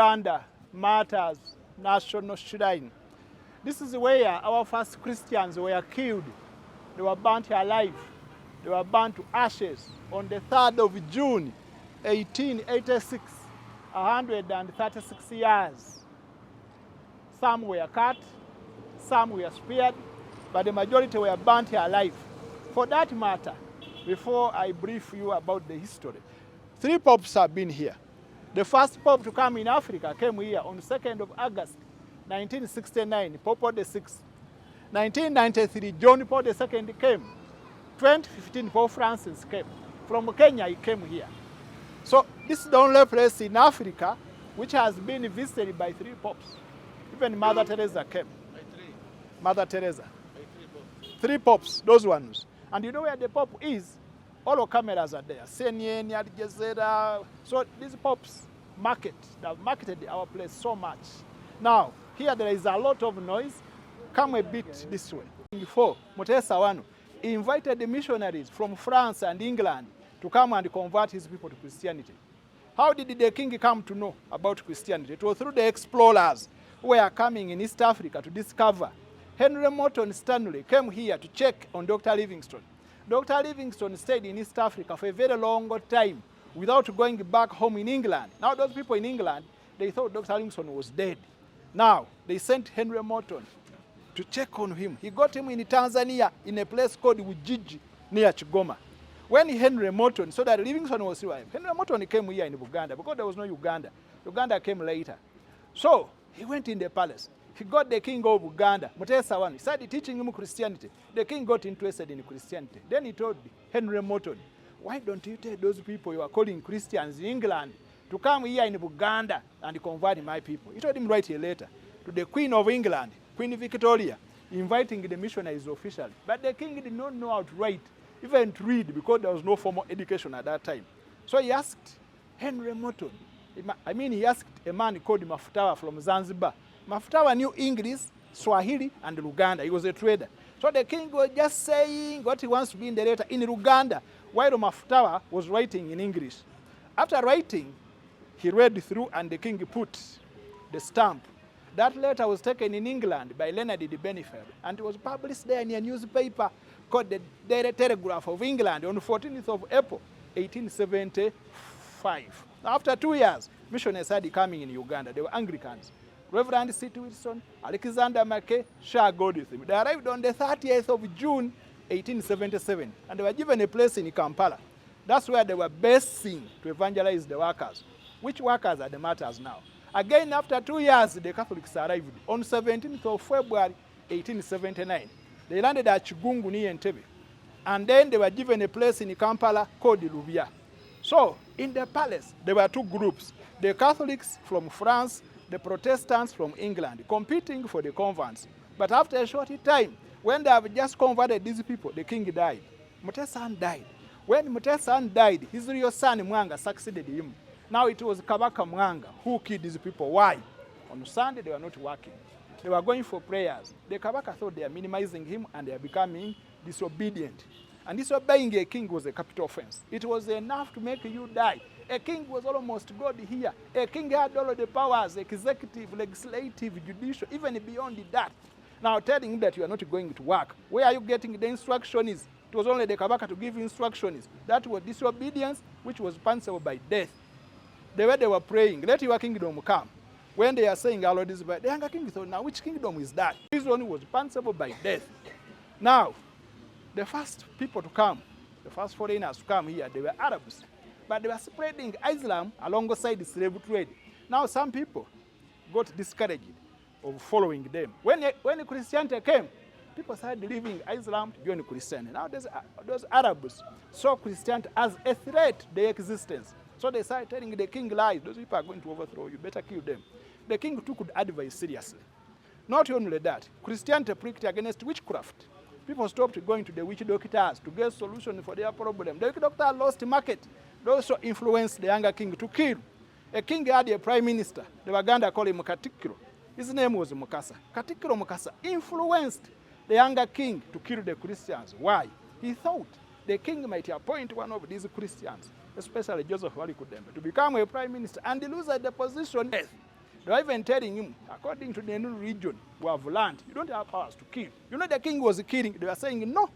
Uganda Martys National Shrine. This is where our first Christians were killed. They were burnt alive. They were burnt to ashes on the 3rd of June, 1886, 136 years. Some were cut, some were speared, but the majority were burnt alive. For that matter, before I brief you about the history, 3 popes have been here. The first pope to come in Africa came here on 2nd of August, 1969, Pope Paul VI. 1993, John Paul II came. 2015, Pope Francis came. From Kenya, he came here. So this is the only place in Africa which has been visited by 3 popes. Even Mother Teresa came. Mother Teresa. 3 popes, those ones. And you know where the pope is? All the cameras are there. CNN, Al Jazeera. So these popes have marketed our place so much. Now, here there is a lot of noise. Come a bit this way. Before, Mutesa Wanu invited the missionaries from France and England to come and convert his people to Christianity. How did the king come to know about Christianity? It was through the explorers who were coming in East Africa to discover. Henry Morton Stanley came here to check on Dr. Livingstone. Dr. Livingstone stayed in East Africa for a very long time without going back home in England. Now those people in England, they thought Dr. Livingstone was dead. Now they sent Henry Morton to check on him. He got him in Tanzania in a place called Ujiji near Kigoma. When Henry Morton saw that Livingstone was alive, Henry Morton came here in Uganda because there was no Uganda. Uganda came later. So he went in the palace. He got the king of Uganda, Mutesa Wanu. He started teaching him Christianity. The king got interested in Christianity. Then he told Henry Morton, why don't you tell those people you are calling Christians in England to come here in Uganda and convert my people? He told him write a letter to the Queen of England, Queen Victoria, inviting the missionaries officially. But the king did not know how to write, even to read, because there was no formal education at that time. So he asked Henry Morton, he asked a man called Mafutawa from Zanzibar. Mafutawa knew English, Swahili, and Luganda. He was a trader. So the king was just saying what he wants to be in the letter in Luganda, while Mafutawa was writing in English. After writing, he read through and the king put the stamp. That letter was taken in England by Leonard de Benefeld and it was published there in a newspaper called the Daily Telegraph of England on the 14th of April, 1875. After 2 years, missionaries started coming in Uganda. They were Anglicans. Reverend C. T. Wilson, Alexander Mackay, Shah God with him. They arrived on the 30th of June, 1877, and they were given a place in Kampala. That's where they were basing to evangelize the workers. Which workers are the Martyrs now? Again, after 2 years, the Catholics arrived on 17th of February, 1879. They landed at Chigungu near Entebbe. And then they were given a place in Kampala called Lubia. So, in the palace, there were 2 groups. The Catholics from France, the Protestants from England, competing for the convents. But after a short time, when they have just converted these people, the king died. Mutesa died. When Mutesa died, his real son Lwanga succeeded him. Now it was Kabaka Lwanga who killed these people. Why? On Sunday, they were not working. They were going for prayers. The Kabaka thought they are minimizing him and they are becoming disobedient. And disobeying a king was a capital offense. It was enough to make you die. A king was almost God here. A king had all of the powers, executive, legislative, judicial, even beyond that. Now telling you that you are not going to work. Where are you getting the instructions? It was only the Kabaka to give instructions. That was disobedience, which was punishable by death. The way they were praying, let your kingdom come. When they are saying, our Lord is by the younger king thought, now which kingdom is that? This one was punishable by death. Now, the first people to come, the first foreigners to come here, they were Arabs. But they were spreading Islam alongside the slave trade. Now some people got discouraged of following them. When Christianity came, people started leaving Islam to join Christianity. Now those Arabs saw Christianity as a threat to their existence. So they started telling the king lies. Those people are going to overthrow you. Better kill them. The king took the advice seriously. Not only that, Christianity preached against witchcraft. People stopped going to the witch doctors to get solutions for their problem. The witch doctor lost market. They also influenced the younger king to kill. A king had a prime minister. The Waganda called him Katikiro. His name was Mukasa. Katikiro Mukasa influenced the younger king to kill the Christians. Why? He thought the king might appoint one of these Christians, especially Joseph Walikudembe, to become a prime minister and lose the position. They were even telling him, according to the new region, we have land, you don't have powers to kill. You know, the king was killing. They were saying, no,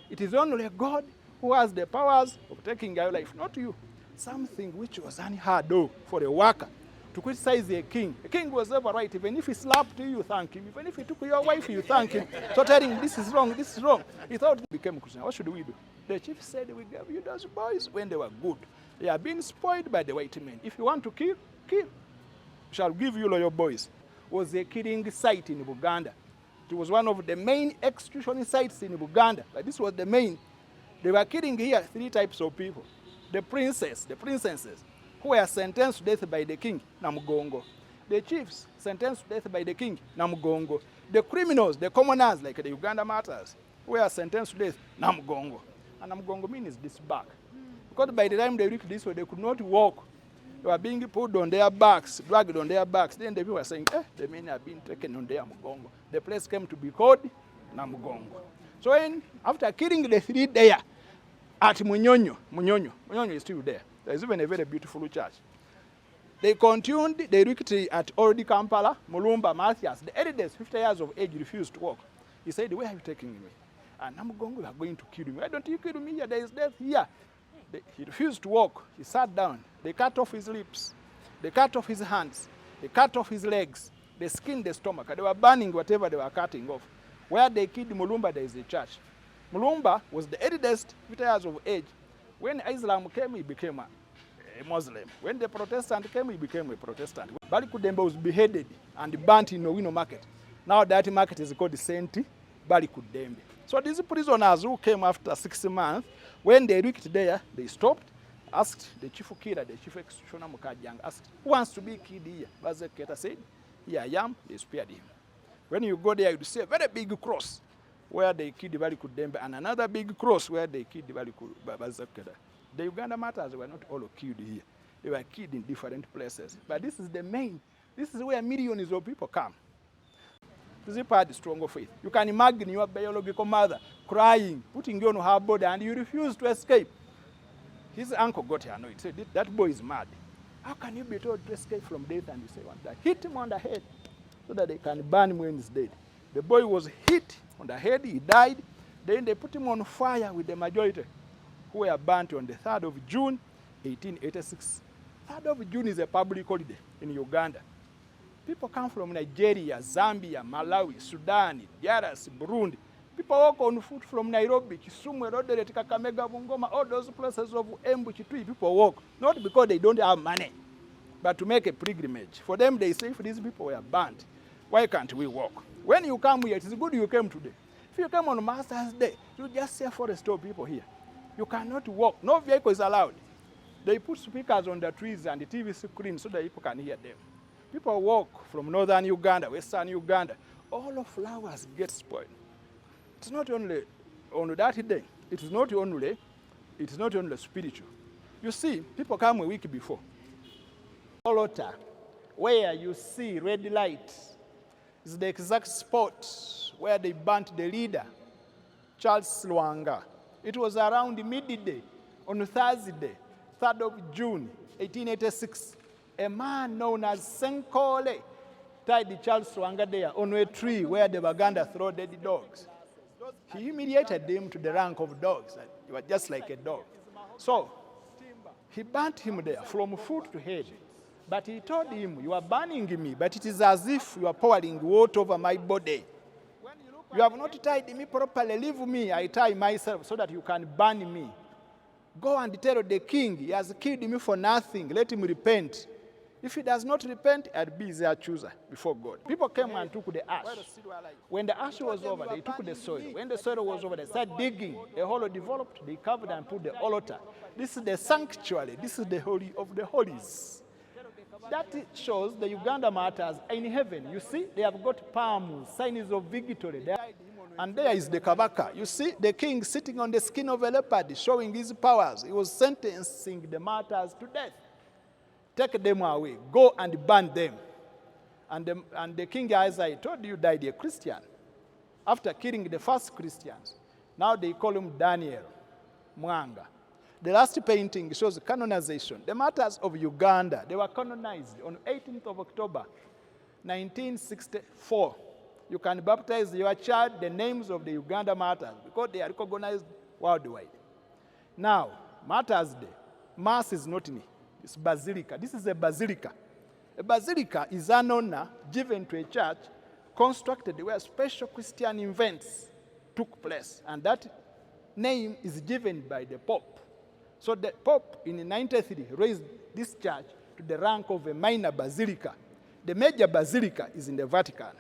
it is only God who has the powers of taking your life, not you. Something which was unheard of for a worker to criticize a king. A king was ever right. Even if he slapped you, you thank him. Even if he took your wife, you thank him. So telling him, this is wrong, this is wrong. He thought he became Christian. What should we do? The chief said, we gave you those boys when they were good. They are being spoiled by the white men. If you want to kill, kill. We shall give you loyal boys. It was a killing site in Uganda. It was one of the main execution sites in Uganda. But this was the main. They were killing here 3 types of people. The princesses, who were sentenced to death by the king, Namugongo. The chiefs, sentenced to death by the king, Namugongo. The criminals, the commoners, like the Uganda Martys, who were sentenced to death, Namugongo. And Namugongo means this back. Because by the time they reached this way, they could not walk. They were being put on their backs, dragged on their backs. Then the people were saying, the men have been taken on their Mugongo. The place came to be called Namugongo. So after killing the 3 there, at Munyonyo is still there. There is even a very beautiful church. They continued, they reached at Old Kampala, Mulumba, Martys. The eldest, 50 years of age, refused to walk. He said, where are you taking me? And Namugongo, you are going to kill me. Why don't you kill me here? There is death here. He refused to walk. He sat down. They cut off his lips. They cut off his hands. They cut off his legs. They skinned the stomach. They were burning whatever they were cutting off. Where they killed Mulumba, there is a church. Mulumba was the eldest, 50 years of age. When Islam came, he became a Muslim. When the Protestant came, he became a Protestant. Balikudembe was beheaded and burnt in Owino market. Now that market is called Senti Balikudembe. So these prisoners who came after 6 months, when they reached there, they stopped, asked the chief killer, the chief executioner Mukajang, asked, who wants to be killed here? Bazeketa said, here I am. They spared him. When you go there, you see a very big cross where they killed Balikudembe and another big cross where they killed Bazeketa. The Uganda Martyrs were not all killed here. They were killed in different places. But this is the main. This is where millions of people come. This is part of strong faith. You can imagine your biological mother crying, putting you on her body, and you refuse to escape. His uncle got annoyed. He said, that boy is mad. How can you be told to escape from death and you say, one day, hit him on the head so that they can burn him when he's dead. The boy was hit on the head, he died. Then they put him on fire with the majority, who were burnt on the 3rd of June, 1886. 3rd of June is a public holiday in Uganda. People come from Nigeria, Zambia, Malawi, Sudan, DRC, Burundi. People walk on foot from Nairobi, Kisumu, Eldoret, Kakamega, Bungoma, all those places of Embu, Kitui. People walk, not because they don't have money, but to make a pilgrimage. For them, they say, if these people were burnt, why can't we walk? When you come here, it is good you came today. If you come on Master's Day, you just say forest of people here. You cannot walk. No vehicle is allowed. They put speakers on the trees and the TV screen so that people can hear them. People walk from northern Uganda, western Uganda. All of flowers get spoiled. It's not only on that day. It is not only spiritual. You see, people come a week before. Altar, where you see red light, is the exact spot where they burnt the leader, Charles Lwanga. It was around midday on Thursday, 3rd of June, 1886. A man known as Senkole tied Charles Lwanga there on a tree where the Baganda throw dead dogs. He humiliated him to the rank of dogs. He was just like a dog. So he burnt him there from foot to head. But he told him, you are burning me, but it is as if you are pouring water over my body. You have not tied me properly. Leave me, I tie myself so that you can burn me. Go and tell the king, he has killed me for nothing. Let him repent. If he does not repent, I'll be his accuser before God. People came and took the ash. When the ash was over, they took the soil. When the soil was over, they started digging. A hole developed, they covered and put the altar. This is the sanctuary. This is the holy of the holies. That shows the Uganda Martyrs in heaven. You see, they have got palms, signs of victory. And there is the Kabaka. You see, the king sitting on the skin of a leopard, showing his powers. He was sentencing the martyrs to death. Take them away. Go and burn them. And the king, as I told you, died a Christian. After killing the first Christians. Now they call him Daniel Lwanga. The last painting shows canonization. The Martyrs of Uganda, they were canonized on 18th of October, 1964. You can baptize your child the names of the Uganda martyrs because they are recognized worldwide. Now, Martyrs Day, Mass is not in it's basilica. This is a basilica. A basilica is an honor given to a church constructed where special Christian events took place, and that name is given by the Pope. So the Pope in 1993 raised this church to the rank of a minor basilica. The major basilica is in the Vatican.